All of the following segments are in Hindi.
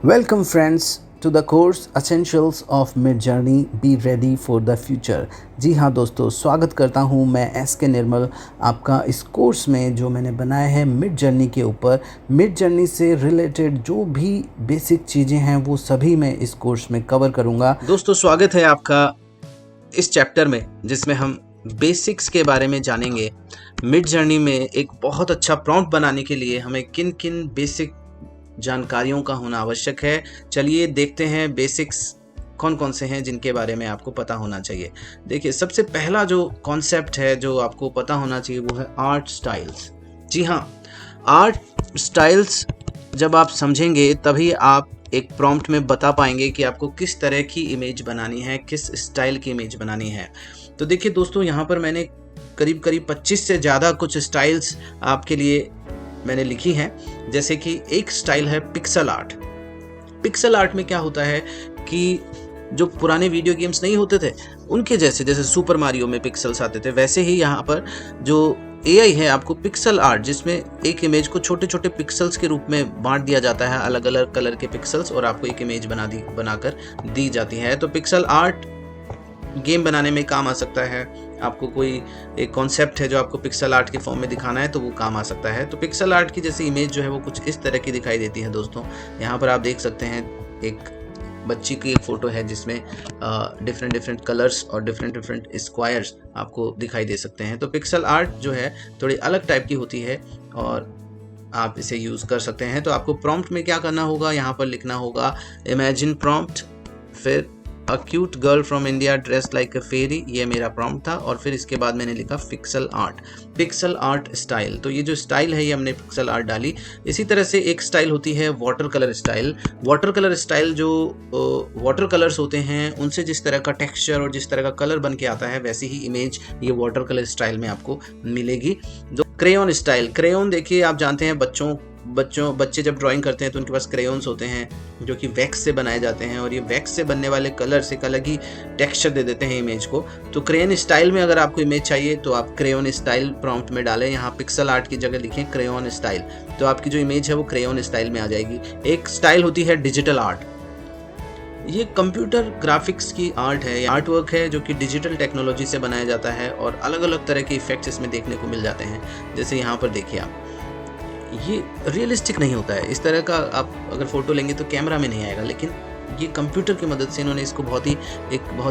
Welcome friends to the course Essentials of Midjourney. Be ready for the future. जी हाँ दोस्तों, स्वागत करता हूँ मैं एस.के. निर्मल आपका इस कोर्स में जो मैंने बनाया है मिडजर्नी के ऊपर। मिडजर्नी से रिलेटेड जो भी बेसिक चीज़ें हैं वो सभी मैं इस कोर्स में कवर करूँगा। दोस्तों स्वागत है आपका इस चैप्टर में जिसमें हम बेसिक्स के बारे में जानेंगे। मिडजर्नी में एक बहुत अच्छा प्रॉम्प्ट बनाने के लिए हमें किन किन बेसिक जानकारियों का होना आवश्यक है। चलिए देखते हैं बेसिक्स कौन कौन से हैं जिनके बारे में आपको पता होना चाहिए। देखिए, सबसे पहला जो कॉन्सेप्ट है जो आपको पता होना चाहिए वो है आर्ट स्टाइल्स। जी हाँ, आर्ट स्टाइल्स जब आप समझेंगे तभी आप एक प्रॉम्प्ट में बता पाएंगे कि आपको किस तरह की इमेज बनानी है, किस स्टाइल की इमेज बनानी है। तो देखिए दोस्तों, यहाँ पर मैंने करीब 25 से ज़्यादा कुछ स्टाइल्स आपके लिए मैंने लिखी हैं। जैसे कि एक स्टाइल है पिक्सल आर्ट। पिक्सल आर्ट में क्या होता है कि जो पुराने वीडियो गेम्स नहीं होते थे उनके जैसे सुपर मारियो में पिक्सल्स आते थे, वैसे ही यहाँ पर जो AI है आपको पिक्सल आर्ट, जिसमें एक इमेज को छोटे छोटे पिक्सल्स के रूप में बांट दिया जाता है, अलग अलग कलर के पिक्सल्स, और आपको एक इमेज बनाकर दी जाती है। तो पिक्सल आर्ट गेम बनाने में काम आ सकता है। आपको कोई एक कॉन्सेप्ट है जो आपको पिक्सल आर्ट के फॉर्म में दिखाना है तो वो काम आ सकता है। तो पिक्सल आर्ट की जैसे इमेज जो है वो कुछ इस तरह की दिखाई देती है दोस्तों। यहाँ पर आप देख सकते हैं एक बच्ची की एक फ़ोटो है जिसमें डिफरेंट कलर्स और डिफरेंट स्क्वायर्स आपको दिखाई दे सकते हैं। तो पिक्सल आर्ट जो है थोड़ी अलग टाइप की होती है और आप इसे यूज़ कर सकते हैं। तो आपको प्रॉम्प्ट में क्या करना होगा, यहाँ पर लिखना होगा इमेजिन प्रॉम्प्ट, फिर a cute girl from India dressed like a fairy, ये मेरा प्रॉम्प्ट था। और फिर इसके बाद मैंने लिखा पिक्सल आर्ट स्टाइल। तो ये जो स्टाइल है ये हमने पिक्सल आर्ट डाली। इसी तरह से एक स्टाइल होती है water colour style. Water colour style जो वाटर कलर्स होते हैं उनसे जिस तरह का टेक्सचर और जिस तरह का कलर बन के आता है वैसी ही इमेज ये वाटर कलर स्टाइल में आपको मिलेगी। जो क्रेयॉन स्टाइल, क्रेयॉन देखिए आप जानते हैं बच्चे जब ड्राइंग करते हैं तो उनके पास क्रेयॉन्स होते हैं जो कि वैक्स से बनाए जाते हैं, और ये वैक्स से बनने वाले कलर्स एक अलग ही टेक्सचर दे देते हैं इमेज को। तो क्रेयॉन स्टाइल में अगर आपको इमेज चाहिए तो आप क्रेयॉन स्टाइल प्रॉम्प्ट में डालें, यहाँ पिक्सल आर्ट की जगह लिखें क्रेयॉन स्टाइल, तो आपकी जो इमेज है वो क्रेयॉन स्टाइल में आ जाएगी। एक स्टाइल होती है डिजिटल आर्ट। ये कंप्यूटर ग्राफिक्स की आर्ट है, आर्ट वर्क है जो कि डिजिटल टेक्नोलॉजी से बनाया जाता है और अलग अलग तरह के इफेक्ट्स इसमें देखने को मिल जाते हैं। जैसे यहाँ पर देखिए आप, ये रियलिस्टिक नहीं होता है, इस तरह का आप अगर फोटो लेंगे तो कैमरा में नहीं आएगा, लेकिन ये कंप्यूटर की मदद से इन्होंने इसको बहुत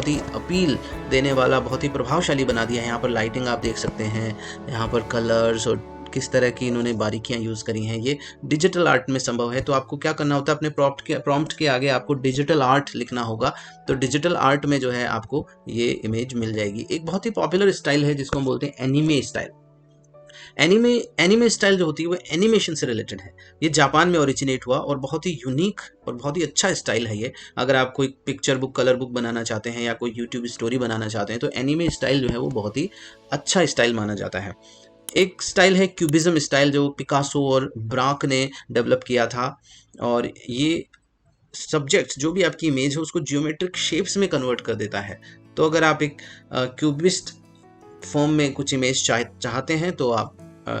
ही अपील देने वाला, बहुत ही प्रभावशाली बना दिया है। यहाँ पर लाइटिंग आप देख सकते हैं, यहाँ पर कलर्स और किस तरह की इन्होंने बारीकियां यूज़ करी हैं। ये डिजिटल आर्ट में संभव है। तो आपको क्या करना होता है, अपने प्रॉम्प्ट के आगे आपको डिजिटल आर्ट लिखना होगा। तो डिजिटल आर्ट में जो है आपको ये इमेज मिल जाएगी। एक बहुत ही पॉपुलर स्टाइल है जिसको हम बोलते हैं एनीमे स्टाइल। एनीमे स्टाइल जो होती है वो एनिमेशन से रिलेटेड है। ये जापान में ओरिजिनेट हुआ और बहुत ही यूनिक और बहुत ही अच्छा स्टाइल है ये। अगर आप कोई पिक्चर बुक, कलर बुक बनाना चाहते हैं या कोई यूट्यूब स्टोरी बनाना चाहते हैं तो एनीमे स्टाइल जो है वो बहुत ही अच्छा स्टाइल माना जाता है। एक स्टाइल है क्यूबिज्म स्टाइल जो पिकासो और ब्राक ने डेवलप किया था, और ये सब्जेक्ट जो भी आपकी इमेज है उसको जियोमेट्रिक शेप्स में कन्वर्ट कर देता है। तो अगर आप एक क्यूबिस्ट फॉर्म में कुछ इमेज चाहते हैं तो आप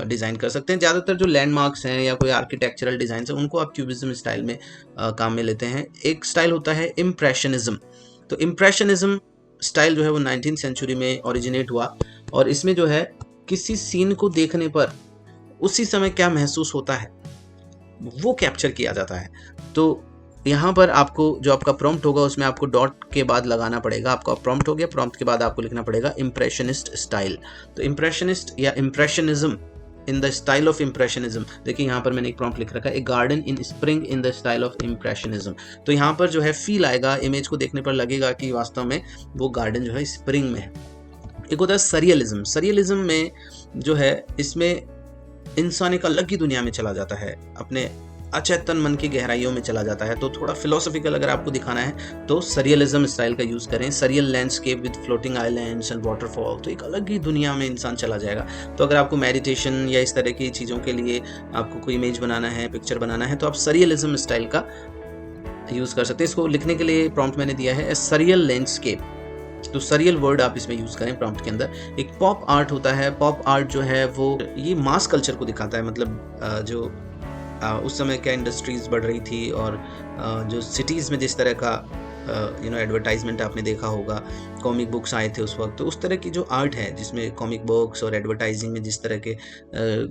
डिज़ाइन कर सकते हैं। ज़्यादातर जो लैंडमार्क्स हैं या कोई आर्किटेक्चरल डिज़ाइन है उनको आप क्यूबिज्म स्टाइल में काम में लेते हैं। एक स्टाइल होता है इम्प्रेशनिज्म। तो इम्प्रेशनिज्म स्टाइल जो है वो 19th सेंचुरी में ओरिजिनेट हुआ, और इसमें जो है किसी सीन को देखने पर उसी समय क्या महसूस होता है वो कैप्चर किया जाता है। तो यहाँ पर आपको जो आपका प्रॉम्प्ट होगा उसमें आपको डॉट के बाद लगाना पड़ेगा। आपका प्रॉम्प्ट हो गया, प्रॉम्प्ट के बाद आपको लिखना पड़ेगा इम्प्रेशनिस्ट स्टाइल। तो इम्प्रेशनिस्ट या impressionism in the style of impressionism. देखिए यहाँ पर मैंने एक प्रॉम्प्ट लिख रखा है, a garden in spring in the style of impressionism. तो यहाँ पर जो है फील आएगा, इमेज को देखने पर लगेगा कि वास्तव में वो गार्डन जो है स्प्रिंग में है। एक होता है सरियलिज्म। सरियलिज्म में जो है इसमें इंसान एक अलग ही दुनिया में चला जाता है, अपने अचेतन मन की गहराइयों में चला जाता है। तो थोड़ा फिलोसॉफिकल अगर आपको दिखाना है तो सरियलिज्म स्टाइल का यूज़ करें। Surreal landscape with floating islands and waterfall, तो एक अलग ही दुनिया में इंसान चला जाएगा। तो अगर आपको मेडिटेशन या इस तरह की चीज़ों के लिए आपको कोई इमेज बनाना है, पिक्चर बनाना है, तो आप सरियलिज्म स्टाइल का यूज़ कर सकते हैं। इसको लिखने के लिए प्रॉम्प्ट मैंने दिया है सरियल लैंडस्केप। तो सरियल वर्ड आप इसमें यूज़ करें प्रॉम्प्ट के अंदर। एक पॉप आर्ट होता है। पॉप आर्ट जो है वो ये मास कल्चर को दिखाता है, मतलब जो उस समय क्या इंडस्ट्रीज़ बढ़ रही थी और जो सिटीज़ में जिस तरह का एडवर्टाइजमेंट आपने देखा होगा, कॉमिक बुक्स आए थे उस वक्त, तो उस तरह की जो आर्ट है जिसमें कॉमिक बुक्स और एडवर्टाइजिंग में जिस तरह के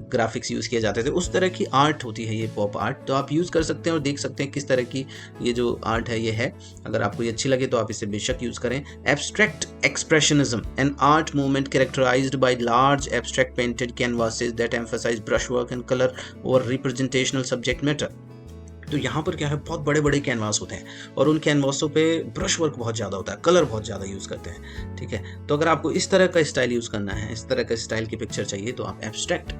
ग्राफिक्स यूज़ किए जाते थे, उस तरह की आर्ट होती है ये पॉप आर्ट। तो आप यूज़ कर सकते हैं और देख सकते हैं किस तरह की ये जो आर्ट है ये है। अगर आपको ये अच्छी लगे तो आप इसे बेशक यूज़ करें। Abstract expressionism, an art movement characterized by large abstract painted canvases that emphasize brushwork and colour और रिप्रेजेंटेशनल सब्जेक्ट मैटर। तो यहाँ पर क्या है, बहुत बड़े बड़े कैनवास होते हैं और उन कैनवासों पे ब्रश वर्क बहुत ज़्यादा होता है, कलर बहुत ज़्यादा यूज़ करते हैं। ठीक है, तो अगर आपको इस तरह का स्टाइल यूज़ करना है, इस तरह का स्टाइल की पिक्चर चाहिए, तो आप एब्स्ट्रैक्ट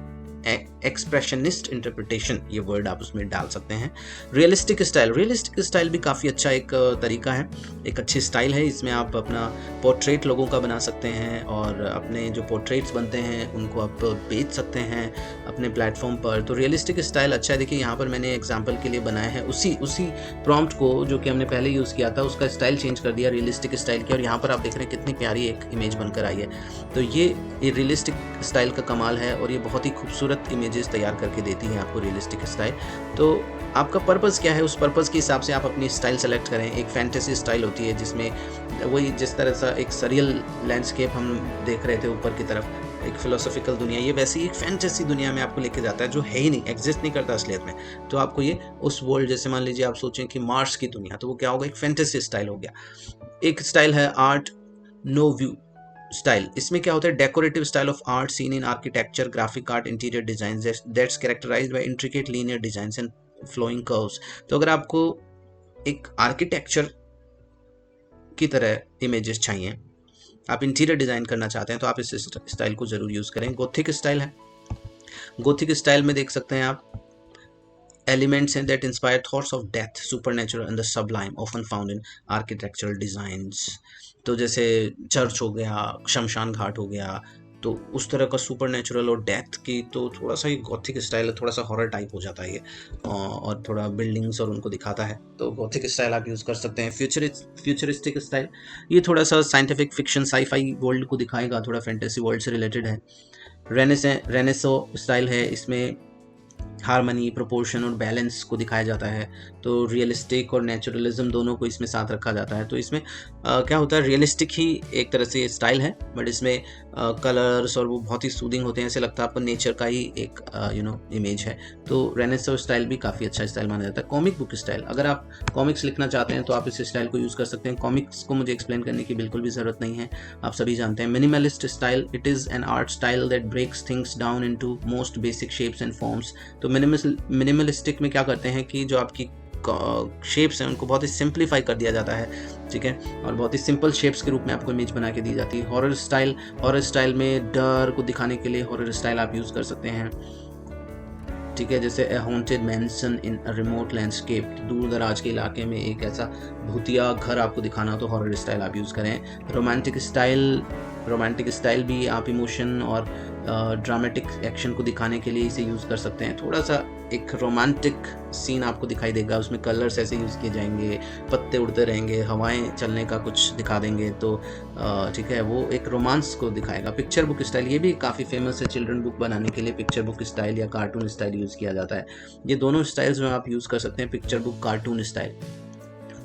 एक्सप्रेशनिस्ट इंटरप्रिटेशन ये वर्ड आप उसमें डाल सकते हैं। रियलिस्टिक स्टाइल भी काफ़ी अच्छा एक तरीका है, एक अच्छी स्टाइल है। इसमें आप अपना पोर्ट्रेट लोगों का बना सकते हैं और अपने जो पोर्ट्रेट्स बनते हैं उनको आप बेच सकते हैं अपने प्लेटफॉर्म पर। तो रियलिस्टिक स्टाइल अच्छा है। देखिए यहाँ पर मैंने एग्जाम्पल के लिए बनाया है उसी प्रॉम्प्ट को जो कि हमने पहले यूज़ किया था, उसका स्टाइल चेंज कर दिया रियलिस्टिक स्टाइल की, और यहाँ पर आप देख रहे हैं कितनी प्यारी एक इमेज बनकर आई है। तो ये रियलिस्टिक स्टाइल का कमाल है और ये बहुत ही खूबसूरत इमेजेस तैयार करके देती है आपको रियलिस्टिक स्टाइल। तो आपका पर्पस क्या है, उस पर्पस के हिसाब से आप अपनी स्टाइल सेलेक्ट करें। एक फैंटेसी स्टाइल होती है जिसमें वही जिस तरह से एक सरियल लैंडस्केप हम देख रहे थे ऊपर की तरफ, एक फिलोसॉफिकल दुनिया, ये वैसी एक फैंटेसी दुनिया में आपको लेके जाता है जो है ही नहीं, एग्जिस्ट नहीं करता असलियत में। तो आपको ये उस वर्ल्ड, जैसे मान लीजिए आप सोचें कि मार्स की दुनिया, तो वो क्या होगा, एक फैंटेसी स्टाइल हो गया। एक स्टाइल है आर्ट नो व्यू स्टाइल। इसमें क्या होता है, decorative style of art seen in architecture, graphic art, interior design that's characterized by intricate linear designs and flowing curves. तो अगर आपको एक आर्किटेक्चर की तरह इमेजेस चाहिए, आप इंटीरियर डिजाइन करना चाहते हैं, तो आप इस स्टाइल को जरूर यूज करें। गोथिक स्टाइल है, गोथिक स्टाइल में देख सकते हैं आप elements and that inspire thoughts of death, supernatural and the sublime often found in architectural designs। तो जैसे चर्च हो गया, शमशान घाट हो गया, तो उस तरह का सुपर नेचुरल और डेथ की, तो थोड़ा सा ये गॉथिक स्टाइल है, थोड़ा सा हॉरर टाइप हो जाता है ये, और थोड़ा बिल्डिंग्स और उनको दिखाता है, तो गॉथिक स्टाइल आप यूज़ कर सकते हैं। फ्यूचरिस्टिक स्टाइल, ये थोड़ा सा साइंटिफिक फिक्शन साईफाई वर्ल्ड को दिखाएगा, थोड़ा फैंटेसी वर्ल्ड से रिलेटेड है। रेनेसो स्टाइल है, इसमें हार्मनी, प्रोपोर्शन और बैलेंस को दिखाया जाता है, तो रियलिस्टिक और नेचुरलिज्म दोनों को इसमें साथ रखा जाता है। तो इसमें क्या होता है, रियलिस्टिक ही एक तरह से स्टाइल है, बट इसमें कलर्स और वो बहुत ही सूदिंग होते हैं, ऐसे लगता है आपको नेचर का ही एक इमेज है। तो रेनेसो स्टाइल भी काफ़ी अच्छा स्टाइल माना जाता है। कॉमिक बुक स्टाइल, अगर आप कॉमिक्स लिखना चाहते हैं तो आप इस स्टाइल को यूज़ कर सकते हैं। कॉमिक्स को मुझे एक्सप्लेन करने की बिल्कुल भी ज़रूरत नहीं है, आप सभी जानते हैं। Minimalist style, it is an art style that breaks things down into most basic shapes and forms. तो मिनिमलिस्टिक में क्या करते हैं कि जो आपकी शेप्स हैं उनको बहुत ही सिंप्लीफाई कर दिया जाता है, ठीक है, और बहुत ही सिंपल शेप्स के रूप में आपको इमेज बना के दी जाती है। हॉरर स्टाइल में डर को दिखाने के लिए हॉरर स्टाइल आप यूज़ कर सकते हैं, ठीक है, जैसे a haunted mansion in a remote landscape, दूर दराज के इलाके में एक ऐसा भूतिया घर आपको दिखाना हो तो हॉरर स्टाइल आप यूज़ करें। रोमांटिक स्टाइल भी आप इमोशन और ड्रामेटिक एक्शन को दिखाने के लिए इसे यूज़ कर सकते हैं। थोड़ा सा एक रोमांटिक सीन आपको दिखाई देगा, उसमें कलर्स ऐसे यूज़ किए जाएंगे, पत्ते उड़ते रहेंगे, हवाएं चलने का कुछ दिखा देंगे, तो ठीक है, वो एक रोमांस को दिखाएगा। पिक्चर बुक स्टाइल, ये भी काफ़ी फेमस है, चिल्ड्रन बुक बनाने के लिए पिक्चर बुक स्टाइल या कार्टून स्टाइल यूज़ किया जाता है। ये दोनों स्टाइल्स में आप यूज़ कर सकते हैं, पिक्चर बुक, कार्टून स्टाइल।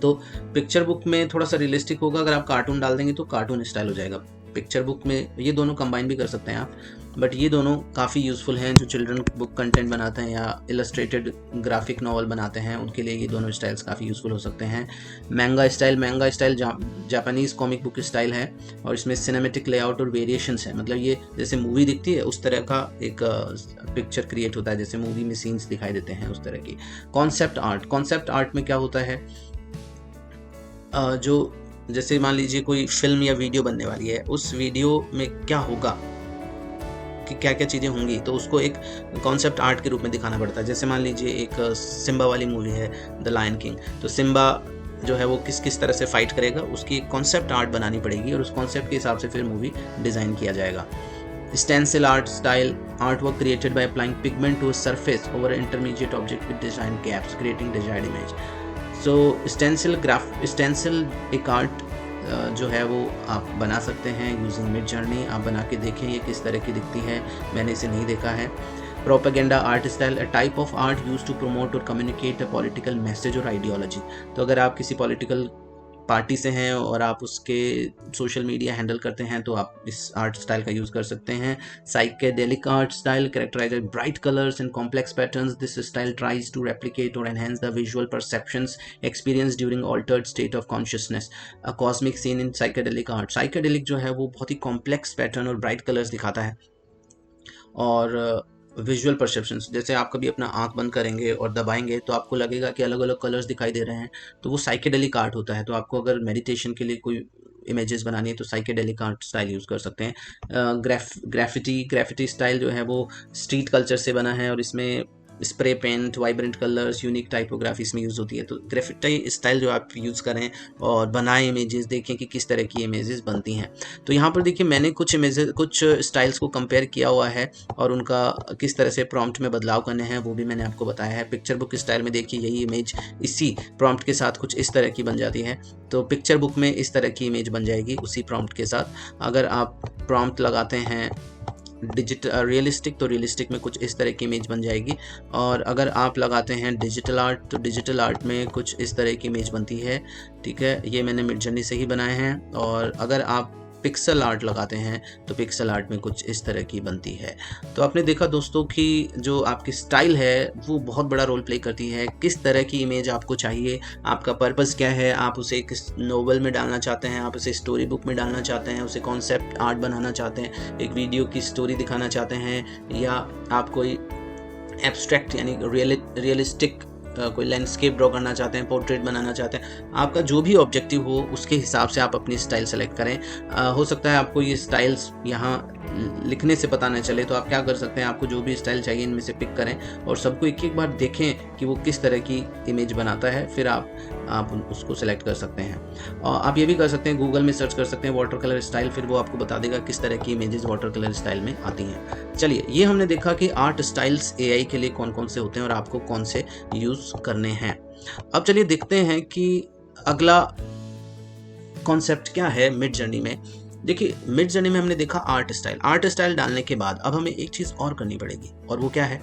तो पिक्चर बुक में थोड़ा सा रियलिस्टिक होगा, अगर आप कार्टून डाल देंगे तो कार्टून स्टाइल हो जाएगा। पिक्चर बुक में ये दोनों कंबाइन भी कर सकते हैं आप, बट ये दोनों काफ़ी यूज़फुल हैं जो चिल्ड्रन बुक कंटेंट बनाते हैं या इलस्ट्रेटेड ग्राफिक नॉवल बनाते हैं, उनके लिए ये दोनों स्टाइल्स काफ़ी यूज़फुल हो सकते हैं। Manga style Japanese comic book style है और इसमें सिनेमेटिक लेआउट और वेरिएशंस है, मतलब ये जैसे मूवी दिखती है उस तरह का एक पिक्चर क्रिएट होता है, जैसे मूवी में सीन्स दिखाई देते हैं उस तरह की। कॉन्सेप्ट आर्ट में क्या होता है, जो जैसे मान लीजिए कोई फिल्म या वीडियो बनने वाली है, उस वीडियो में क्या होगा, कि क्या क्या चीज़ें होंगी, तो उसको एक कॉन्सेप्ट आर्ट के रूप में दिखाना पड़ता है। जैसे मान लीजिए एक सिम्बा वाली मूवी है द लायन किंग, तो सिम्बा जो है वो किस तरह से फाइट करेगा, उसकी एक कॉन्सेप्ट आर्ट बनानी पड़ेगी और उस कॉन्सेप्ट के हिसाब से फिर मूवी डिज़ाइन किया जाएगा। Stencil art style, art work created by applying pigment to a surface over intermediate object with design gaps creating desired image. So stencil एक आर्ट जो है वो आप बना सकते हैं यूजिंग मिड जर्नी। आप बना के देखें ये किस तरह की दिखती है, मैंने इसे नहीं देखा है। Propaganda art style, a type of art use to promote और कम्युनिकेट अ पॉलिटिकल मैसेज और आइडियोलॉजी। तो अगर आप किसी पॉलिटिकल पार्टी से हैं और आप उसके सोशल मीडिया हैंडल करते हैं तो आप इस आर्ट स्टाइल का यूज़ कर सकते हैं। Psychedelic art style characterized by bright colours and complex patterns, this style tries to replicate और enhance the visual perceptions experience during altered state of consciousness, a cosmic scene in psychedelic art. Psychedelic जो है वो बहुत ही कॉम्प्लेक्स पैटर्न और ब्राइट कलर्स दिखाता है और विजुअल परसेप्शंस, जैसे आप कभी अपना आंख बंद करेंगे और दबाएंगे तो आपको लगेगा कि अलग अलग कलर्स दिखाई दे रहे हैं, तो वो साइकेडेलिक आर्ट होता है। तो आपको अगर मेडिटेशन के लिए कोई इमेजेस बनानी है तो साइकेडेलिक आर्ट स्टाइल यूज़ कर सकते हैं। ग्राफिटी स्टाइल जो है वो स्ट्रीट कल्चर से बना है और इसमें spray paint, vibrant colours, unique typography इसमें यूज़ होती है। तो ग्राफिटी स्टाइल जो आप यूज़ करें और बनाए इमेजेस, देखें कि किस तरह की इमेजेस बनती हैं। तो यहाँ पर देखिए मैंने कुछ स्टाइल्स को कंपेयर किया हुआ है और उनका किस तरह से प्रॉम्प्ट में बदलाव करने हैं वो भी मैंने आपको बताया है। पिक्चर बुक स्टाइल में देखिए यही इमेज इसी प्रॉम्प्ट के साथ कुछ इस तरह की बन जाती है। तो पिक्चर बुक में इस तरह की इमेज बन जाएगी उसी प्रॉम्प्ट के साथ। अगर आप प्रॉम्प्ट लगाते हैं डिजिटल रियलिस्टिक तो रियलिस्टिक में कुछ इस तरह की इमेज बन जाएगी, और अगर आप लगाते हैं डिजिटल आर्ट तो डिजिटल आर्ट में कुछ इस तरह की इमेज बनती है। ठीक है, ये मैंने मिडजर्नी से ही बनाए हैं। और अगर आप पिक्सल आर्ट लगाते हैं तो पिक्सल आर्ट में कुछ इस तरह की बनती है। तो आपने देखा दोस्तों कि जो आपकी स्टाइल है वो बहुत बड़ा रोल प्ले करती है। किस तरह की इमेज आपको चाहिए, आपका पर्पस क्या है, आप उसे एक नोवेल में डालना चाहते हैं, आप उसे स्टोरी बुक में डालना चाहते हैं, उसे कॉन्सेप्ट आर्ट बनाना चाहते हैं, एक वीडियो की स्टोरी दिखाना चाहते हैं, या आप कोई एब्स्ट्रैक्ट यानी रियलिस्टिक कोई लैंडस्केप ड्रॉ करना चाहते हैं, पोर्ट्रेट बनाना चाहते हैं। आपका जो भी ऑब्जेक्टिव हो उसके हिसाब से आप अपनी स्टाइल सेलेक्ट करें। हो सकता है आपको ये स्टाइल्स यहाँ लिखने से पता न चले, तो आप क्या कर सकते हैं, आपको जो भी स्टाइल चाहिए इनमें से पिक करें और सबको एक एक बार देखें कि वो किस तरह की इमेज बनाता है, फिर आप उसको सेलेक्ट कर सकते हैं। और आप ये भी कर सकते हैं, गूगल में सर्च कर सकते हैं वाटर कलर स्टाइल, फिर वो आपको बता देगा किस तरह की इमेजेस वाटर कलर स्टाइल में आती हैं। चलिए, ये हमने देखा कि आर्ट स्टाइल्स एआई के लिए कौन कौन से होते हैं और आपको कौन से यूज़ करने हैं। अब चलिए देखते हैं कि अगला कॉन्सेप्ट क्या है मिडजर्नी में। देखिए, मिडजर्नी में हमने देखा आर्ट स्टाइल डालने के बाद अब हमें एक चीज़ और करनी पड़ेगी, और वो क्या है,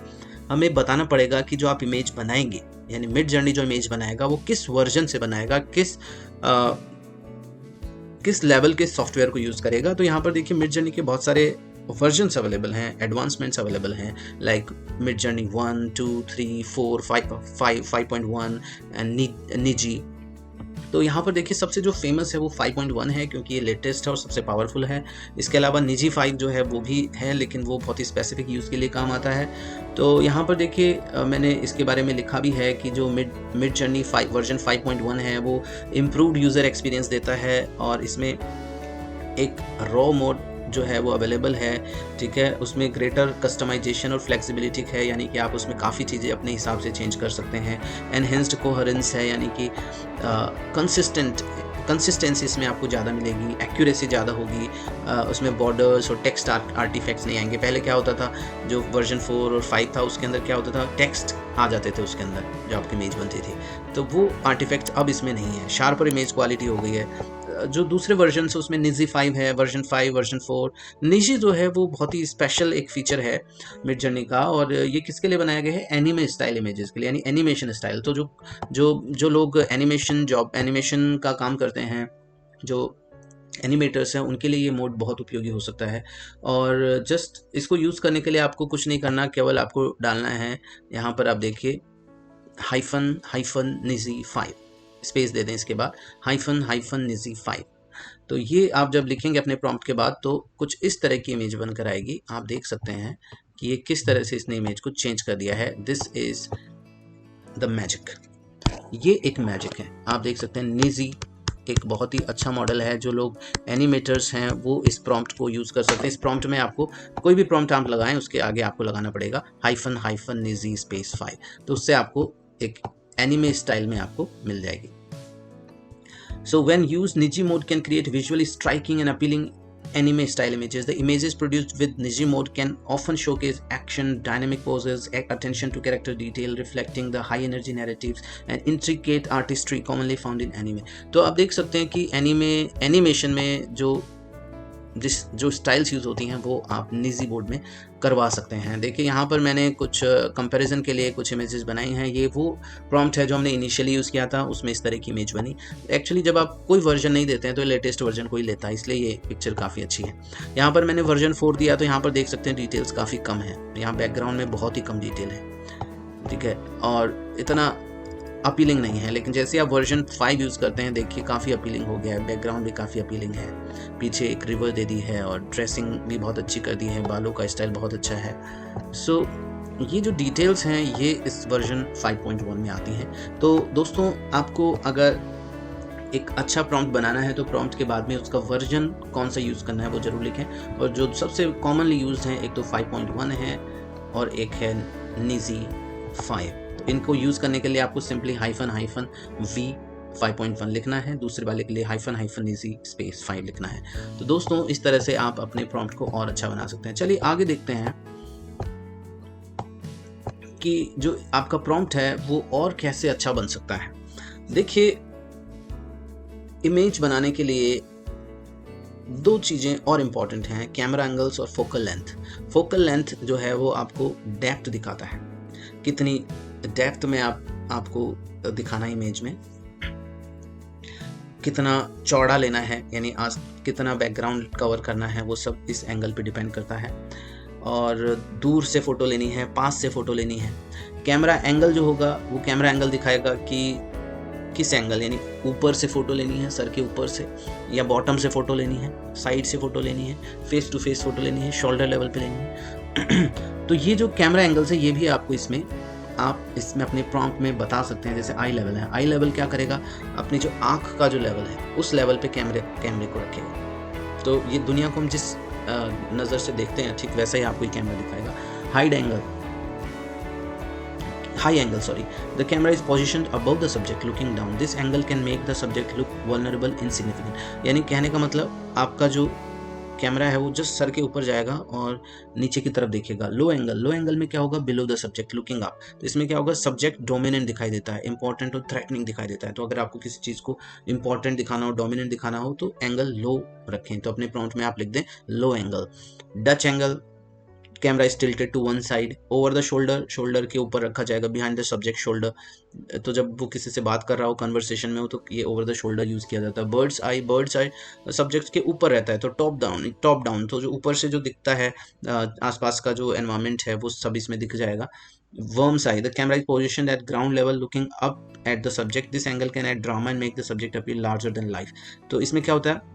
हमें बताना पड़ेगा कि जो आप इमेज बनाएंगे यानी मिडजर्नी जो इमेज बनाएगा वो किस वर्जन से बनाएगा, किस लेवल के सॉफ्टवेयर को यूज़ करेगा। तो यहाँ पर देखिए मिडजर्नी के बहुत सारे वर्जन्स अवेलेबल हैं, एडवांसमेंट्स अवेलेबल हैं, लाइक मिडजर्नी 1, 2, 3, 4, 5.1 एंड निजी। तो यहाँ पर देखिए सबसे जो फेमस है वो 5.1 है, क्योंकि ये लेटेस्ट है और सबसे पावरफुल है। इसके अलावा निजी 5 जो है वो भी है, लेकिन वो बहुत ही स्पेसिफिक यूज़ के लिए काम आता है। तो यहाँ पर देखिए मैंने इसके बारे में लिखा भी है कि जो मिडजर्नी वर्जन 5.1 है वो इम्प्रूव्ड यूज़र एक्सपीरियंस देता है, और इसमें एक रॉ मोड जो है वो अवेलेबल है। ठीक है, उसमें ग्रेटर कस्टमाइजेशन और फ्लेक्सिबिलिटी है, यानी कि आप उसमें काफ़ी चीज़ें अपने हिसाब से चेंज कर सकते हैं। एनहेंस्ड कोहेरेंस है, यानी कि कंसिस्टेंसी इसमें आपको ज़्यादा मिलेगी, एक्यूरेसी ज़्यादा होगी, उसमें बॉर्डर्स और टेक्स्ट आर्टिफैक्ट्स नहीं आएंगे। पहले क्या होता था, जो वर्जन 4 और 5 था उसके अंदर क्या होता था, टेक्स्ट आ जाते थे उसके अंदर जो आपकी इमेज बनती थी, तो वो आर्टिफैक्ट अब इसमें नहीं है, शार्पर इमेज क्वालिटी हो गई है। जो दूसरे वर्जन से उसमें निजी 5 है, वर्जन 5, वर्जन 4। निजी जो है वो बहुत ही स्पेशल एक फीचर है मिडजर्नी का, और ये किसके लिए बनाया गया है, एनिमे स्टाइल इमेजेस के लिए, यानी एनिमेशन स्टाइल। तो जो लोग एनिमेशन का काम करते हैं, जो एनिमेटर्स हैं, उनके लिए ये मोड बहुत उपयोगी हो सकता है। और जस्ट इसको यूज़ करने के लिए आपको कुछ नहीं करना, केवल आपको डालना है, यहाँ पर आप देखिए हाइफन निजी 5, स्पेस दे दें इसके बाद हाइफन निजी 5। तो ये आप जब लिखेंगे अपने प्रॉम्प्ट के बाद तो कुछ इस तरह की इमेज बनकर आएगी। आप देख सकते हैं कि ये किस तरह से इसने इमेज को चेंज कर दिया है। दिस इज द मैजिक, ये एक मैजिक है। आप देख सकते हैं निजी एक बहुत ही अच्छा मॉडल है, जो लोग एनिमेटर्स हैं वो इस प्रॉम्प्ट को यूज़ कर सकते हैं। इस प्रॉम्प्ट में आपको कोई भी प्रॉम्प्ट आप लगाएं उसके आगे आपको लगाना पड़ेगा हाइफन निजी स्पेस 5, तो उससे आपको एक एनिमे स्टाइल में आपको मिल जाएगी। So when used, Niji mode can create visually striking and appealing anime style images. The images produced with Niji mode can often showcase action, dynamic poses, attention to character detail, reflecting the high energy narratives and intricate artistry commonly found in anime. तो आप देख सकते हैं कि एनिमेशन में जो जो स्टाइल्स यूज़ होती हैं वो आप निजी बोर्ड में करवा सकते हैं। देखिए यहाँ पर मैंने कुछ कंपैरिजन के लिए कुछ इमेजेस बनाई हैं। ये वो प्रॉम्प्ट है जो हमने इनिशियली यूज़ किया था, उसमें इस तरह की इमेज बनी। एक्चुअली जब आप कोई वर्जन नहीं देते हैं तो लेटेस्ट वर्जन को ही लेता है, इसलिए ये पिक्चर काफ़ी अच्छी है। यहाँ पर मैंने वर्जन 4 दिया तो यहाँ पर देख सकते हैं डिटेल्स काफ़ी कम है, यहाँ बैकग्राउंड में बहुत ही कम डिटेल है, ठीक है, और इतना अपीलिंग नहीं है। लेकिन जैसे आप वर्जन 5 यूज़ करते हैं, देखिए काफ़ी अपीलिंग हो गया है, बैकग्राउंड भी काफ़ी अपीलिंग है, पीछे एक रिवर दे दी है और ड्रेसिंग भी बहुत अच्छी कर दी है, बालों का स्टाइल बहुत अच्छा है। सो ये जो डिटेल्स हैं ये इस वर्जन 5.1 में आती हैं। तो दोस्तों आपको अगर एक अच्छा प्रॉम्प्ट बनाना है तो प्रॉम्प्ट के बाद में उसका वर्जन कौन सा यूज़ करना है वो ज़रूर लिखें। और जो सबसे कॉमनली यूज्ड हैं, एक तो 5.1 है और एक है निजी 5। तो इनको यूज़ करने के लिए आपको सिंपली -V 5.1 लिखना है, दूसरे वाले के लिए -निजी स्पेस 5 लिखना है। तो दोस्तों इस तरह से आप अपने प्रॉम्प्ट को और अच्छा बना सकते हैं। चलिए आगे देखते हैं कि जो आपका प्रॉम्प्ट है वो और कैसे अच्छा बन सकता है। देखिए इमेज बनाने के लिए 2 चीज़ें और इम्पॉर्टेंट हैं, कैमरा एंगल्स और फोकल लेंथ। फोकल लेंथ जो है वो आपको डेप्थ दिखाता है, कितनी डेप्थ में आपको दिखाना है इमेज में, कितना चौड़ा लेना है, यानी आज कितना बैकग्राउंड कवर करना है, वो सब इस एंगल पे डिपेंड करता है। और दूर से फ़ोटो लेनी है, पास से फ़ोटो लेनी है। कैमरा एंगल जो होगा वो कैमरा एंगल दिखाएगा कि किस एंगल, यानी ऊपर से फ़ोटो लेनी है, सर के ऊपर से, या बॉटम से फ़ोटो लेनी है, साइड से फ़ोटो लेनी है, फेस टू फेस फ़ोटो लेनी है, शोल्डर लेवल पे लेनी है। तो ये जो कैमरा एंगल्स है ये भी आपको आप इसमें अपने प्रॉम्प्ट में बता सकते हैं। जैसे आई लेवल है, आई लेवल क्या करेगा, अपनी जो आँख का जो लेवल है उस लेवल पे कैमरे को रखेगा। तो ये दुनिया को हम जिस नज़र से देखते हैं ठीक वैसा ही आपको ये कैमरा दिखाएगा। High angle, the camera is positioned above the subject looking down. This angle can make the subject look vulnerable, insignificant. यानी कहने का मतलब आपका जो कैमरा है वो जस्ट सर के ऊपर जाएगा और नीचे की तरफ देखेगा। लो एंगल में क्या होगा, below the subject looking up. तो इसमें क्या होगा, सब्जेक्ट डोमिनेंट दिखाई देता है, इंपॉर्टेंट और थ्रेटनिंग दिखाई देता है। तो अगर आपको किसी चीज़ को इंपॉर्टेंट दिखाना हो, डोमिनेंट दिखाना हो तो एंगल लो रखें। तो अपने प्रॉम्प्ट में आप लिख दें low angle. Dutch angle, camera is tilted to one side. Over the shoulder के ऊपर रखा जाएगा, बिहाइंड द सब्जेक्ट शोल्डर। तो जब वो किसी से बात कर रहा हो, कन्वर्सेशन में हो, तो ये ओवर द शोल्डर यूज़ किया जाता है। बर्ड्स आई सब्जेक्ट के ऊपर रहता है, तो टॉप डाउन तो जो ऊपर से जो दिखता है आसपास का जो एनवायरनमेंट है वो सब इसमें दिख जाएगा। Worm's eye, the camera is position at ground level looking up at the subject. This angle can add drama and make the subject appear larger than life. तो इसमें क्या होता है,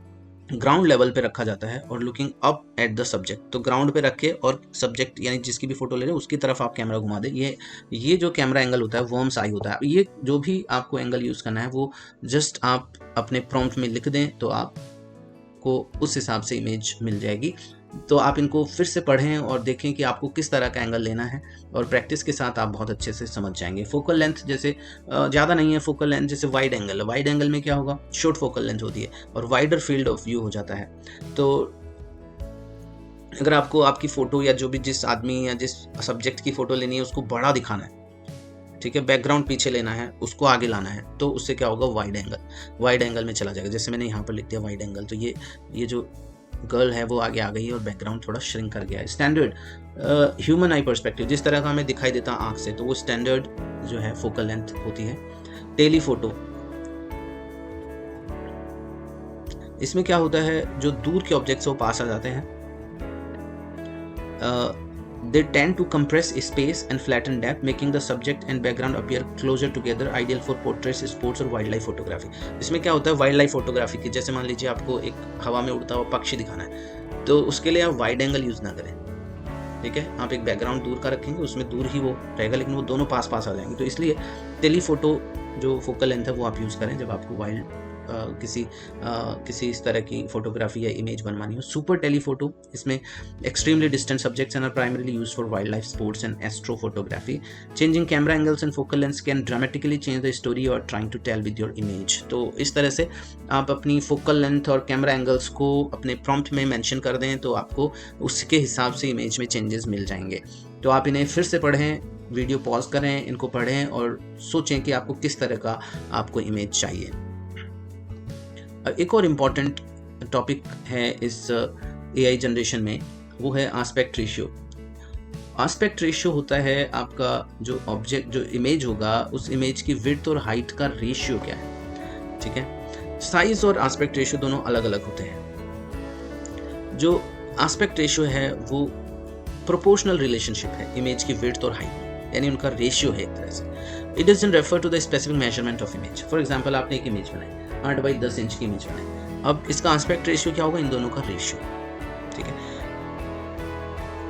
ग्राउंड लेवल पे रखा जाता है और looking up at the subject. तो ग्राउंड पे रख के और सब्जेक्ट यानी जिसकी भी फोटो ले रहे हैं उसकी तरफ आप कैमरा घुमा दें। ये जो कैमरा एंगल होता है वर्म्स आई होता है। ये जो भी आपको एंगल यूज़ करना है वो जस्ट आप अपने प्रॉम्प्ट में लिख दें तो आपको उस हिसाब से इमेज मिल जाएगी। तो आप इनको फिर से पढ़ें और देखें कि आपको किस तरह का एंगल लेना है, और प्रैक्टिस के साथ आप बहुत अच्छे से समझ जाएंगे। फोकल लेंथ जैसे ज़्यादा नहीं है, फोकल लेंथ जैसे वाइड एंगल में क्या होगा, शॉर्ट फोकल लेंथ होती है और वाइडर फील्ड ऑफ व्यू हो जाता है। तो अगर आपको आपकी फ़ोटो या जो भी जिस आदमी या जिस सब्जेक्ट की फ़ोटो लेनी है उसको बड़ा दिखाना है, ठीक है, बैकग्राउंड पीछे लेना है, उसको आगे लाना है, तो उससे क्या होगा, वाइड एंगल में चला जाएगा। जैसे मैंने यहाँ पर लिख दिया वाइड एंगल, तो ये जो गर्ल है वो आगे आ गई है और बैकग्राउंड थोड़ा श्रिंक कर गया है। स्टैंडर्ड ह्यूमन आई पर्सपेक्टिव, जिस तरह का हमें दिखाई देता आँख से, तो वो स्टैंडर्ड जो है फोकल लेंथ होती है। टेलीफोटो, इसमें क्या होता है, जो दूर के ऑब्जेक्ट्स वो पास आ जाते हैं। They tend to compress space and flatten depth, making the subject and background appear closer together, ideal for portraits, sports और wildlife photography। इसमें क्या होता है, वाइल्ड लाइफ फोटोग्राफी की, जैसे मान लीजिए आपको एक हवा में उड़ता हुआ पक्षी दिखाना है, तो उसके लिए आप वाइड एंगल यूज़ ना करें, ठीक है। आप एक बैकग्राउंड दूर का रखेंगे, उसमें दूर ही वो रहेगा, लेकिन वो दोनों पास आ जाएंगे। तो इसलिए टेलीफोटो जो फोकल लेंथ है वो आप यूज़ करें जब आपको वाइल्ड किसी इस तरह की फोटोग्राफी या इमेज बनवानी हो। सुपर टेलीफोटो, इसमें extremely distant subjects and are primarily used for wild life, sports and astrophotography. Changing camera angles and focal length can dramatically change the story you are trying to tell with your image. तो इस तरह से आप अपनी फोकल लेंथ और कैमरा एंगल्स को अपने प्रॉम्प्ट में मेंशन कर दें तो आपको उसके हिसाब से इमेज में चेंजेस मिल जाएंगे। तो आप इन्हें फिर से पढ़ें, वीडियो पॉज करें, इनको पढ़ें और सोचें कि आपको किस तरह का आपको इमेज चाहिए। एक और इम्पॉर्टेंट टॉपिक है इस AI जनरेशन में, वो है आस्पेक्ट रेशियो। आस्पेक्ट रेशियो होता है आपका जो ऑब्जेक्ट, जो इमेज होगा, उस इमेज की विड्थ और हाइट का रेशियो क्या है, ठीक है। साइज और आस्पेक्ट रेशियो दोनों अलग अलग होते हैं। जो आस्पेक्ट रेशियो है वो प्रोपोर्शनल रिलेशनशिप है इमेज की विड्थ और हाइट, यानी उनका रेशियो है एक तरह से। It doesn't refer to the specific measurement of image. For example, आपने एक इमेज बनाई, 8 बाई 10 इंच की इमेज बनाई, अब इसका आस्पेक्ट रेशियो क्या होगा, इन दोनों का रेशियो, ठीक है।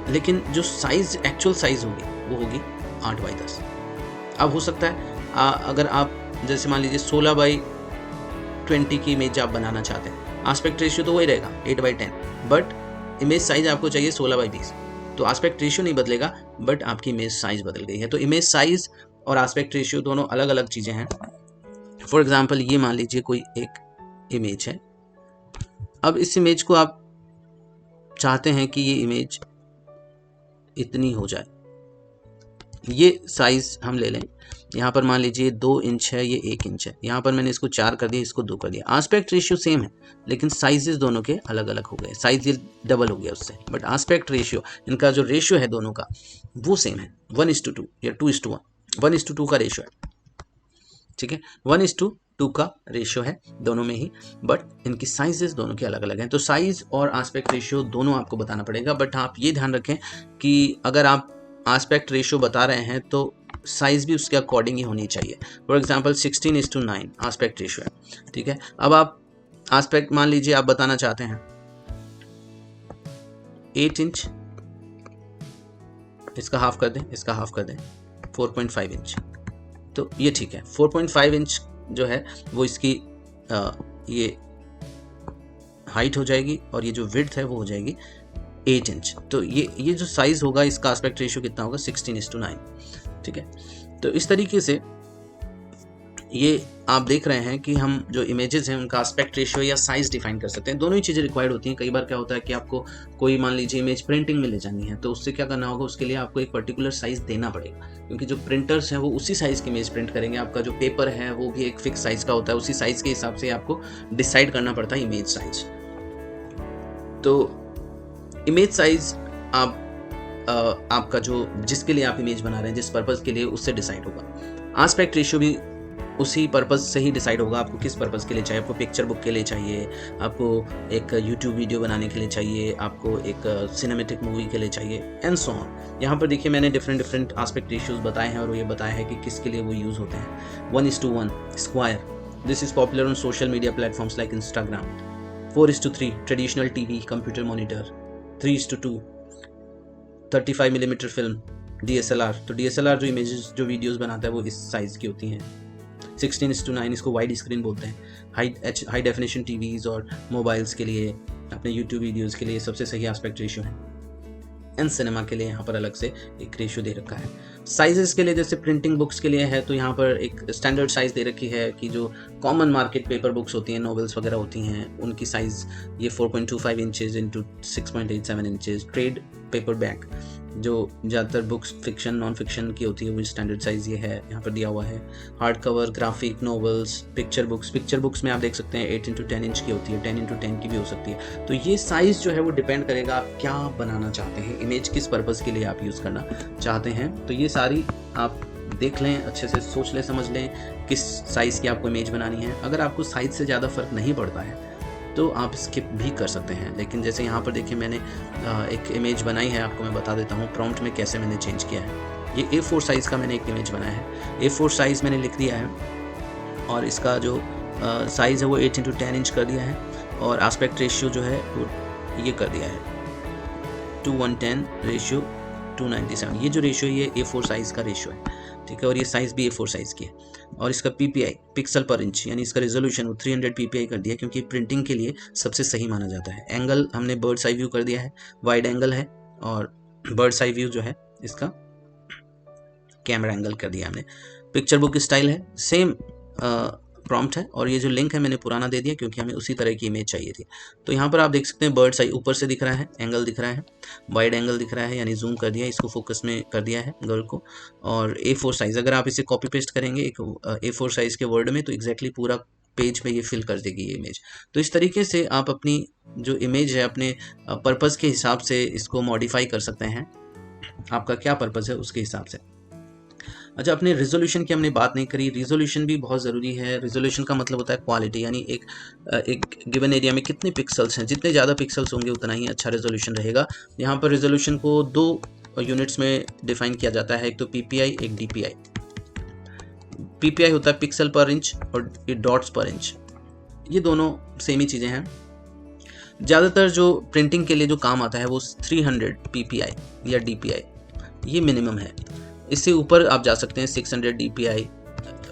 लेकिन जो साइज, एक्चुअल साइज होगी, वो होगी 8 बाई 10। अब हो सकता है अगर आप जैसे मान लीजिए 16 बाई 20 की इमेज आप बनाना चाहते हैं, आस्पेक्ट रेशियो तो वही रहेगा 8 बाई 10, बट इमेज साइज आपको चाहिए 16 बाई 20, तो आस्पेक्ट रेशियो नहीं बदलेगा, बट आपकी इमेज साइज बदल गई है। तो इमेज साइज और आस्पेक्ट रेशियो दोनों अलग अलग चीज़ें हैं। फॉर एग्जाम्पल, ये मान लीजिए कोई एक इमेज है। अब इस इमेज को आप चाहते हैं कि ये इमेज इतनी हो जाए, ये साइज हम ले लें। यहाँ पर मान लीजिए 2 इंच है, ये 1 इंच है, यहाँ पर मैंने इसको 4 कर दिया, इसको 2 कर दिया। आस्पेक्ट रेशियो सेम है, लेकिन साइजेस दोनों के अलग अलग हो गए, साइज ये डबल हो गया उससे, बट आस्पेक्ट रेशियो, इनका जो रेशियो है दोनों का, वो सेम है, 1:2 या 2:1, 1:2 का रेशियो है, ठीक है। 1:2 का रेशियो है दोनों में ही, बट इनकी साइजेस दोनों के अलग अलग हैं। तो साइज और आस्पेक्ट रेशियो दोनों आपको बताना पड़ेगा, बट आप ये ध्यान रखें कि अगर आप आस्पेक्ट रेशियो बता रहे हैं तो साइज भी उसके अकॉर्डिंग ही होनी चाहिए। फॉर एग्जांपल 16:9 आस्पेक्ट रेशियो है, ठीक है। अब आप आस्पेक्ट मान लीजिए आप बताना चाहते हैं 8 इंच, इसका हाफ कर दें, इसका हाफ कर दें 4.5 इंच, तो ये ठीक है। 4.5 इंच जो है वो इसकी ये हाइट हो जाएगी, और ये जो विड्थ है वो हो जाएगी 8 इंच। तो ये जो साइज होगा, इसका आस्पेक्ट रेशियो कितना होगा, 16:9, ठीक है। तो इस तरीके से ये आप देख रहे हैं कि हम जो इमेजेस हैं उनका आस्पेक्ट रेशियो या साइज डिफाइन कर सकते हैं। दोनों ही चीज़ें रिक्वायर्ड होती हैं। कई बार क्या होता है कि आपको कोई मान लीजिए इमेज प्रिंटिंग में ले जानी है, तो उससे क्या करना होगा, उसके लिए आपको एक पर्टिकुलर साइज देना पड़ेगा, क्योंकि जो प्रिंटर्स हैं वो उसी साइज़ की इमेज प्रिंट करेंगे। आपका जो पेपर है वो भी एक फिक्स साइज़ का होता है, उसी साइज़ के हिसाब से आपको डिसाइड करना पड़ता है इमेज साइज। तो इमेज साइज आपका जो जिसके लिए आप इमेज बना रहे हैं, जिस पर्पज़ के लिए, उससे डिसाइड होगा। आस्पेक्ट रेशियो भी उसी पर्पज़ से ही डिसाइड होगा, आपको किस पर्पज़ के लिए चाहिए। आपको पिक्चर बुक के लिए चाहिए, आपको एक यूट्यूब वीडियो बनाने के लिए चाहिए, आपको एक सिनेमेटिक मूवी के लिए चाहिए, एंड सो ऑन। यहाँ पर देखिए मैंने डिफरेंट आस्पेक्ट रेशियोज बताए हैं, और ये बताया है कि किसके लिए वो यूज़ होते हैं। 1:1 square, this is popular on social media platforms like Instagram. 4:3 traditional TV computer monitor. 3:2 35 millimetre film DSLR, तो DSLR जो इमेजेस जो वीडियोस बनाता है वो इस साइज़ की होती हैं। 16:9 इसको वाइड स्क्रीन बोलते हैं। हाई डेफिनेशन टीवीज़ और मोबाइल्स के लिए, अपने यूट्यूब वीडियोज़ के लिए सबसे सही आस्पेक्ट रेशियो है। एंड सिनेमा के लिए यहाँ पर अलग से एक रेशियो दे रखा है। साइजेस के लिए जैसे प्रिंटिंग बुक्स के लिए है, तो यहाँ पर एक स्टैंडर्ड साइज़ दे रखी है कि जो कॉमन मार्केट पेपर बुक्स होती हैं, नॉवेल्स वगैरह होती हैं, उनकी साइज़ ये 4.25 inches into 6.87 inches. Trade paper back, जो ज़्यादातर बुक्स फिक्शन नॉन फिक्शन की होती है, वो स्टैंडर्ड साइज़ ये है, यहाँ पर दिया हुआ है। Hard cover, graphic novels, picture books में आप देख सकते हैं 8x10 इंच की होती है, 10x10 की भी हो सकती है। तो ये साइज़ जो है वो डिपेंड करेगा आप क्या बनाना चाहते हैं, इमेज किस पर्पज़ के लिए आप यूज़ करना चाहते हैं। तो ये सारी आप देख लें, अच्छे से सोच लें, समझ लें किस साइज़ की आपको इमेज बनानी है। अगर आपको साइज़ से ज़्यादा फ़र्क नहीं पड़ता है तो आप स्किप भी कर सकते हैं। लेकिन जैसे यहाँ पर देखिए मैंने एक इमेज बनाई है, आपको मैं बता देता हूँ प्रॉम्प्ट में कैसे मैंने चेंज किया है। ये A4 साइज़ का मैंने एक इमेज बनाया है। A4 साइज़ मैंने लिख दिया है, और इसका जो साइज़ है वो 8x10 इंच कर दिया है, और आस्पेक्ट रेशियो जो है वो ये कर दिया है 2:110 रेशियो 297। ये जो रेशियो है ये A4 साइज़ का रेशियो है, ठीक है। और ये साइज़ भी A4 साइज़ की है, और इसका PPI पिक्सल पर इंच यानी इसका रेजोल्यूशन वो 300 PPI कर दिया, क्योंकि प्रिंटिंग के लिए सबसे सही माना जाता है। एंगल हमने बर्ड्स आई व्यू कर दिया है, वाइड एंगल है, और बर्ड्स आई व्यू जो है इसका कैमरा एंगल कर दिया हमने। पिक्चर बुक स्टाइल है, सेम प्रॉम्प्ट है, और ये जो लिंक है मैंने पुराना दे दिया क्योंकि हमें उसी तरह की इमेज चाहिए थी। तो यहाँ पर आप देख सकते हैं बर्ड्स आई ऊपर से दिख रहा है, एंगल दिख रहा है, वाइड एंगल दिख रहा है, यानी जूम कर दिया, इसको फोकस में कर दिया है गर्ल को। और A4 साइज़, अगर आप इसे कॉपी पेस्ट करेंगे एक A4 साइज़ के वर्ड में, तो एग्जैक्टली पूरा पेज पे ये फिल कर देगी ये इमेज। तो इस तरीके से आप अपनी जो इमेज है अपने पर्पज़ के हिसाब से इसको मॉडिफाई कर सकते हैं, आपका क्या पर्पज़ है उसके हिसाब से। अच्छा, अपने रिजोल्यूशन की हमने बात नहीं करी। रिजोल्यूशन भी बहुत ज़रूरी है। रिजोल्यूशन का मतलब होता है क्वालिटी, यानी एक गिवन एरिया में कितने पिक्सल्स हैं, जितने ज़्यादा पिक्सल्स होंगे उतना ही अच्छा रिजोल्यूशन रहेगा। यहाँ पर रिजोल्यूशन को 2 यूनिट्स में डिफाइन किया जाता है, एक तो पीपीआई, एक डीपीआई। पीपीआई होता है पिक्सल पर इंच और डॉट्स पर इंच, ये दोनों सेम ही चीज़ें हैं। ज़्यादातर जो प्रिंटिंग के लिए जो काम आता है वो 300 पीपीआई या डीपीआई, ये मिनिमम है। इससे ऊपर आप जा सकते हैं 600 डीपीआई,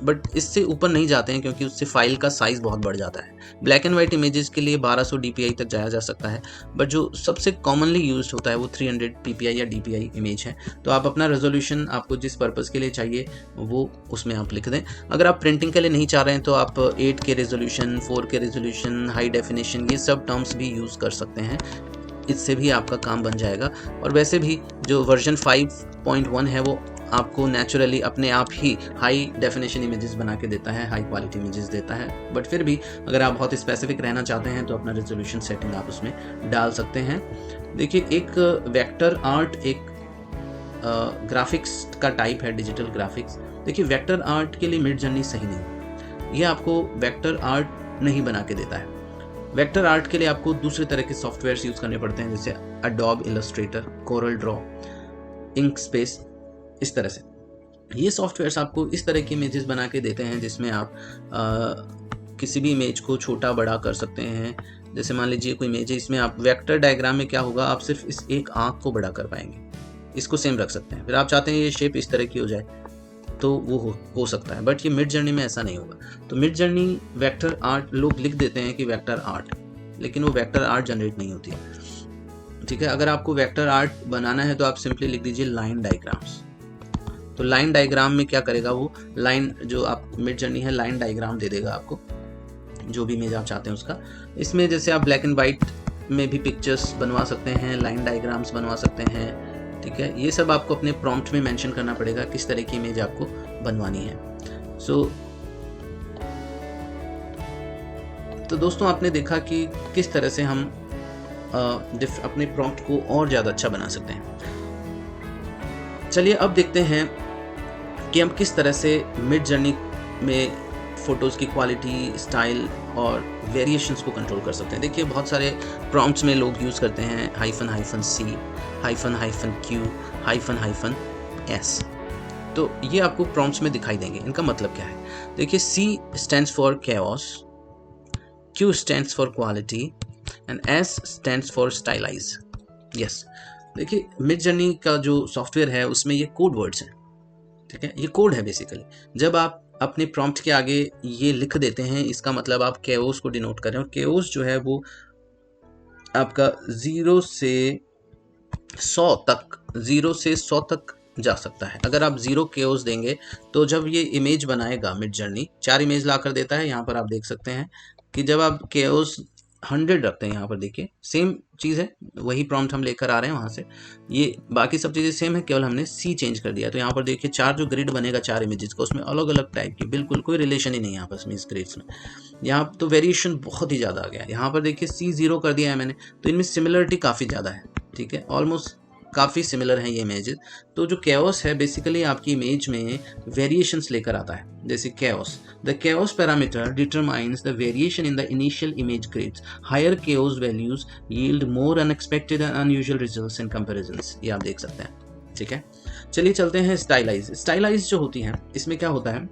बट इससे ऊपर नहीं जाते हैं क्योंकि उससे फाइल का साइज़ बहुत बढ़ जाता है। ब्लैक एंड वाइट इमेजेस के लिए 1200 डीपीआई तक जाया जा सकता है, बट जो सबसे कॉमनली यूज्ड होता है वो 300 पीपीआई या डीपीआई इमेज है। तो आप अपना रेजोल्यूशन आपको जिस पर्पज़ के लिए चाहिए वो उसमें आप लिख दें। अगर आप प्रिंटिंग के लिए नहीं चाह रहे हैं तो आप 8K resolution, 4K resolution, high definition, ये सब टर्म्स भी यूज़ कर सकते हैं, इससे भी आपका काम बन जाएगा। और वैसे भी जो वर्जन 5.1 है वो आपको नेचुरली अपने आप ही हाई डेफिनेशन इमेजेस बना के देता है, हाई क्वालिटी इमेजेस देता है। बट फिर भी अगर आप बहुत स्पेसिफिक रहना चाहते हैं तो अपना रेजोल्यूशन सेटिंग आप उसमें डाल सकते हैं। देखिए, एक वेक्टर आर्ट एक ग्राफिक्स का टाइप है, डिजिटल ग्राफिक्स। देखिए, वेक्टर आर्ट के लिए मिड जर्नी सही नहीं, ये आपको वेक्टर आर्ट नहीं बना के देता है। वेक्टर आर्ट के लिए आपको दूसरे तरह के सॉफ्टवेयर्स यूज़ करने पड़ते हैं, जैसे एडोब इलस्ट्रेटर, कोरल ड्रॉ, इंकस्पेस, इस तरह से। ये सॉफ्टवेयर्स आपको इस तरह की इमेजेस बना के देते हैं जिसमें आप किसी भी इमेज को छोटा बड़ा कर सकते हैं। जैसे मान लीजिए कोई इमेज है, इसमें आप वेक्टर डायग्राम में क्या होगा, आप सिर्फ इस एक आँख को बड़ा कर पाएंगे, इसको सेम रख सकते हैं। फिर आप चाहते हैं ये शेप इस तरह की हो जाए तो वो हो सकता है, बट ये मिड जर्नी में ऐसा नहीं होगा। तो मिड जर्नी वेक्टर आर्ट, लोग लिख देते हैं कि वेक्टर आर्ट, लेकिन वो वेक्टर आर्ट जनरेट नहीं होती है, ठीक है। अगर आपको वेक्टर आर्ट बनाना है तो आप सिंपली लिख दीजिए लाइन डायग्राम्स। तो लाइन डायग्राम में क्या करेगा, वो लाइन जो आप मिड जर्नी है लाइन डायग्राम दे देगा आपको, जो भी इमेज आप चाहते हैं उसका। इसमें जैसे आप ब्लैक एंड वाइट में भी पिक्चर्स बनवा सकते हैं, लाइन डायग्राम्स बनवा सकते हैं, ठीक है। ये सब आपको अपने प्रॉम्प्ट में मेंशन करना पड़ेगा किस तरह की इमेज आपको बनवानी है। तो दोस्तों, आपने देखा कि किस तरह से हम अपने प्रॉम्प्ट को और ज़्यादा अच्छा बना सकते हैं। चलिए अब देखते हैं कि हम किस तरह से मिड जर्नी में फ़ोटोज़ की क्वालिटी, स्टाइल और वेरिएशंस को कंट्रोल कर सकते हैं। देखिए, बहुत सारे प्रॉम्प्ट्स में लोग यूज़ करते हैं -C, -Q, -S। तो ये आपको प्रॉम्प्ट्स में दिखाई देंगे। इनका मतलब क्या है? देखिए, C stands for chaos, Q stands for quality and S stands for stylise. Yes, देखिए, मिड जर्नी का जो सॉफ्टवेयर है उसमें ये कोड वर्ड्स हैं, ठीक है। ये कोड है बेसिकली। जब आप अपने प्रॉम्प्ट के आगे ये लिख देते हैं, इसका मतलब आप chaos को डिनोट कर रहे हैं। और chaos जो है वो आपका 0 से 100 तक जा सकता है। अगर आप 0 chaos देंगे तो जब ये इमेज बनाएगा मिड जर्नी, 4 इमेज ला कर देता है। यहाँ पर आप देख सकते हैं कि जब आप chaos 100 रखते हैं, यहाँ पर देखिए सेम चीज़ है, वही प्रॉम्प्ट हम लेकर आ रहे हैं वहाँ से। ये बाकी सब चीज़ें सेम है, केवल हमने C चेंज कर दिया। तो यहाँ पर देखिए 4 जो ग्रिड बनेगा 4 इमेजेस का, उसमें अलग अलग टाइप की, बिल्कुल कोई रिलेशन ही नहीं है यहाँ पर इस ग्रिड्स में। यहाँ तो वेरिएशन बहुत ही ज़्यादा आ गया। यहाँ पर देखिए C 0 कर दिया है मैंने, तो इनमें सिमिलरिटी काफ़ी ज़्यादा है, ठीक है। ऑलमोस्ट काफ़ी सिमिलर हैं ये इमेजेस। तो जो chaos है बेसिकली आपकी इमेज में वेरिएशंस लेकर आता है। जैसे chaos, the chaos parameter determines the variation in the initial image grids. Higher chaos values yield more unexpected and unusual results in comparisons. ये आप देख सकते हैं, ठीक है। चलिए चलते हैं स्टाइलाइज। स्टाइलाइज जो होती है, इसमें क्या होता है,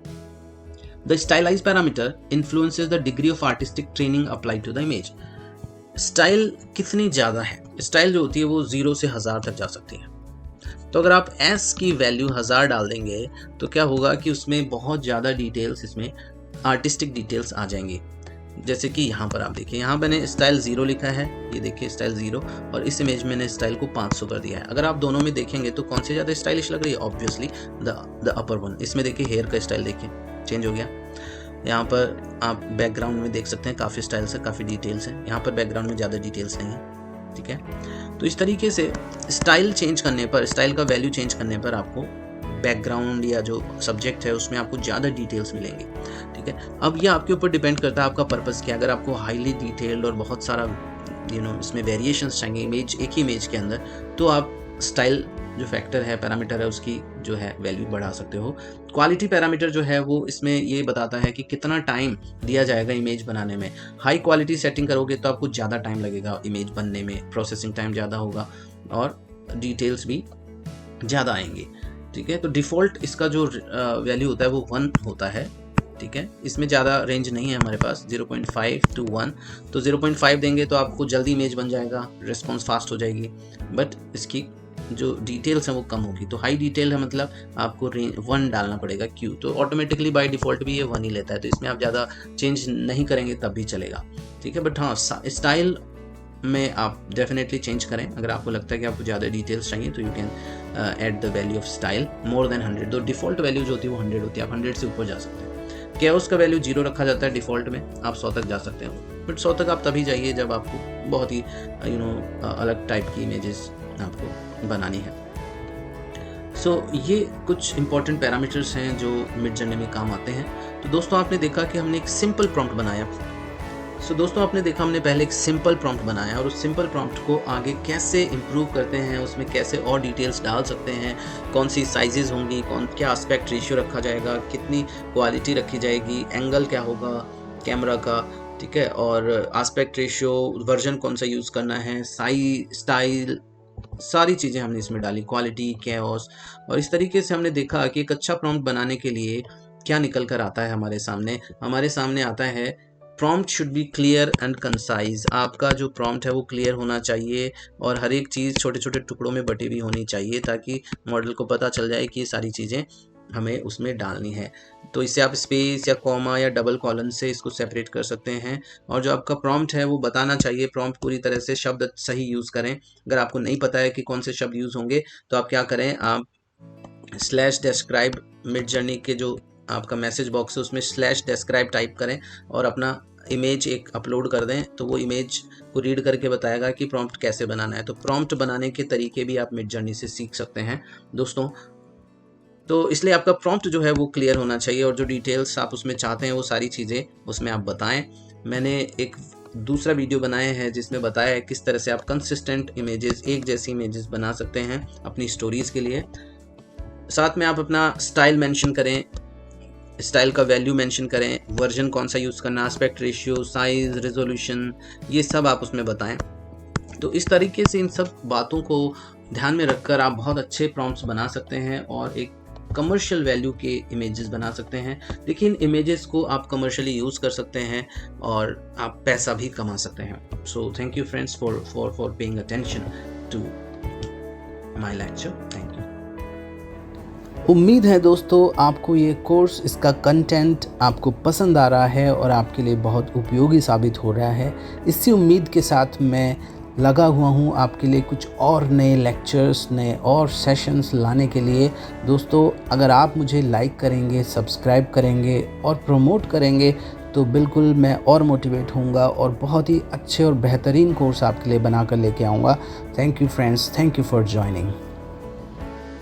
the stylized parameter influences the degree of artistic training applied to the image. Style कितनी ज़्यादा है, स्टाइल जो होती है वो 0 से 1000 तक जा सकती है। तो अगर आप S की वैल्यू 1000 डाल देंगे तो क्या होगा कि उसमें बहुत ज़्यादा डिटेल्स, इसमें आर्टिस्टिक डिटेल्स आ जाएंगी। जैसे कि यहाँ पर आप देखिए, यहाँ मैंने स्टाइल 0 लिखा है, ये देखिए स्टाइल 0, और इस इमेज में मैंने स्टाइल को 500 कर दिया है। अगर आप दोनों में देखेंगे तो कौन सी ज़्यादा स्टाइलिश लग रही है? Obviously the upper one. इसमें देखिए हेयर का स्टाइल देखिए चेंज हो गया। यहाँ पर आप बैकग्राउंड में देख सकते हैं काफ़ी स्टाइल्स है, काफ़ी डिटेल्स हैं। यहाँ पर बैकग्राउंड में ज़्यादा डिटेल्स नहीं है, ठीक है। तो इस तरीके से स्टाइल चेंज करने पर, स्टाइल का वैल्यू चेंज करने पर आपको बैकग्राउंड या जो सब्जेक्ट है उसमें आपको ज़्यादा डिटेल्स मिलेंगे, ठीक है। ठीक है। अब ये आपके ऊपर डिपेंड करता है आपका पर्पस क्या है। अगर आपको हाईली डिटेल्ड और बहुत सारा इसमें वेरिएशंस चाहिए एक ही इमेज के अंदर, तो आप स्टाइल जो फैक्टर है, पैरामीटर है, उसकी जो है वैल्यू बढ़ा सकते हो। क्वालिटी पैरामीटर जो है वो इसमें ये बताता है कि कितना टाइम दिया जाएगा इमेज बनाने में। हाई क्वालिटी सेटिंग करोगे तो आपको ज़्यादा टाइम लगेगा इमेज बनने में, प्रोसेसिंग टाइम ज़्यादा होगा और डिटेल्स भी ज़्यादा आएंगे, ठीक है। तो डिफ़ॉल्ट इसका जो वैल्यू होता है वो 1 होता है, ठीक है। इसमें ज़्यादा रेंज नहीं है हमारे पास, 0.5 to 1। तो 0.5 देंगे तो आपको जल्दी इमेज बन जाएगा, रिस्पॉन्स फास्ट हो जाएगी, बट इसकी जो डिटेल्स हैं वो कम होगी। तो हाई डिटेल है मतलब आपको 1 डालना पड़ेगा, क्यों, तो ऑटोमेटिकली बाय डिफ़ॉल्ट भी ये 1 ही लेता है। तो इसमें आप ज़्यादा चेंज नहीं करेंगे तब भी चलेगा, ठीक है। बट हाँ, स्टाइल में आप डेफिनेटली चेंज करें। अगर आपको लगता है कि आपको ज़्यादा डिटेल्स चाहिए तो you can add the value of style more than 100। तो डिफ़ॉल्ट वैल्यू जो होती है वो 100 होती है, आप 100 से ऊपर जा सकते हैं। कैओस का वैल्यू 0 रखा जाता है डिफ़ॉल्ट में, आप 100 तक जा सकते हो, बट 100 तक आप तभी जाइए जब आपको बहुत ही अलग टाइप की इमेजेस आपको बनानी है। ये कुछ इंपॉर्टेंट पैरामीटर्स हैं जो मिडजर्नी में काम आते हैं। तो दोस्तों आपने देखा कि हमने एक सिंपल प्रॉम्प्ट बनाया। दोस्तों आपने देखा हमने पहले एक सिंपल प्रॉम्प्ट बनाया और उस सिंपल प्रॉम्प्ट को आगे कैसे इम्प्रूव करते हैं, उसमें कैसे और डिटेल्स डाल सकते हैं, कौन सी साइजेस होंगी, क्या एस्पेक्ट रेशियो रखा जाएगा, कितनी क्वालिटी रखी जाएगी, एंगल क्या होगा कैमरा का, ठीक है, और एस्पेक्ट रेशियो, वर्जन कौन सा यूज़ करना है, स्टाइल, सारी चीज़ें हमने इसमें डाली, क्वालिटी, कैओस। और इस तरीके से हमने देखा कि एक अच्छा प्रॉम्प्ट बनाने के लिए क्या निकल कर आता है हमारे सामने आता है prompt should be clear and concise. आपका जो प्रॉम्प्ट है वो क्लियर होना चाहिए और हर एक चीज़ छोटे छोटे टुकड़ों में बटी हुई होनी चाहिए, ताकि मॉडल को पता चल जाए कि ये सारी चीज़ें हमें उसमें डालनी है। तो इससे आप स्पेस या कॉमा या डबल कॉलन से इसको सेपरेट कर सकते हैं। और जो आपका प्रॉम्प्ट है वो बताना चाहिए, प्रॉम्प्ट पूरी तरह से शब्द सही यूज़ करें। अगर आपको नहीं पता है कि कौन से शब्द यूज़ होंगे तो आप क्या करें, आप /describe मिडजर्नी के जो आपका मैसेज बॉक्स है उसमें /describe टाइप करें और अपना इमेज एक अपलोड कर दें, तो वो इमेज को रीड करके बताएगा कि प्रॉम्प्ट कैसे बनाना है। तो प्रॉम्प्ट बनाने के तरीके भी आप मिडजर्नी से सीख सकते हैं दोस्तों। तो इसलिए आपका प्रॉम्प्ट जो है वो क्लियर होना चाहिए और जो डिटेल्स आप उसमें चाहते हैं वो सारी चीज़ें उसमें आप बताएं। मैंने एक दूसरा वीडियो बनाया है जिसमें बताया है किस तरह से आप कंसिस्टेंट इमेजेस, एक जैसी इमेजेस बना सकते हैं अपनी स्टोरीज़ के लिए। साथ में आप अपना स्टाइल मेंशन करें, स्टाइल का वैल्यू मेंशन करें, वर्जन कौन सा यूज़ करना, एस्पेक्ट रेशियो, साइज़, रेजोल्यूशन, ये सब आप उसमें बताएं। तो इस तरीके से इन सब बातों को ध्यान में रखकर आप बहुत अच्छे प्रॉम्प्ट्स बना सकते हैं और एक कमर्शियल वैल्यू के इमेजेस बना सकते हैं। देखिए इन इमेजेस को आप कमर्शियली यूज़ कर सकते हैं और आप पैसा भी कमा सकते हैं। So thank you friends for paying attention to my lecture. Thank you. उम्मीद है दोस्तों आपको ये कोर्स, इसका कंटेंट आपको पसंद आ रहा है और आपके लिए बहुत उपयोगी साबित हो रहा है। इसी उम्मीद के साथ मैं लगा हुआ हूँ आपके लिए कुछ और नए लेक्चर्स, नए और सेशंस लाने के लिए। दोस्तों अगर आप मुझे लाइक करेंगे, सब्सक्राइब करेंगे और प्रमोट करेंगे तो बिल्कुल मैं और मोटिवेट होऊंगा और बहुत ही अच्छे और बेहतरीन कोर्स आपके लिए बना कर लेके आऊँगा। Thank you friends, thank you for joining.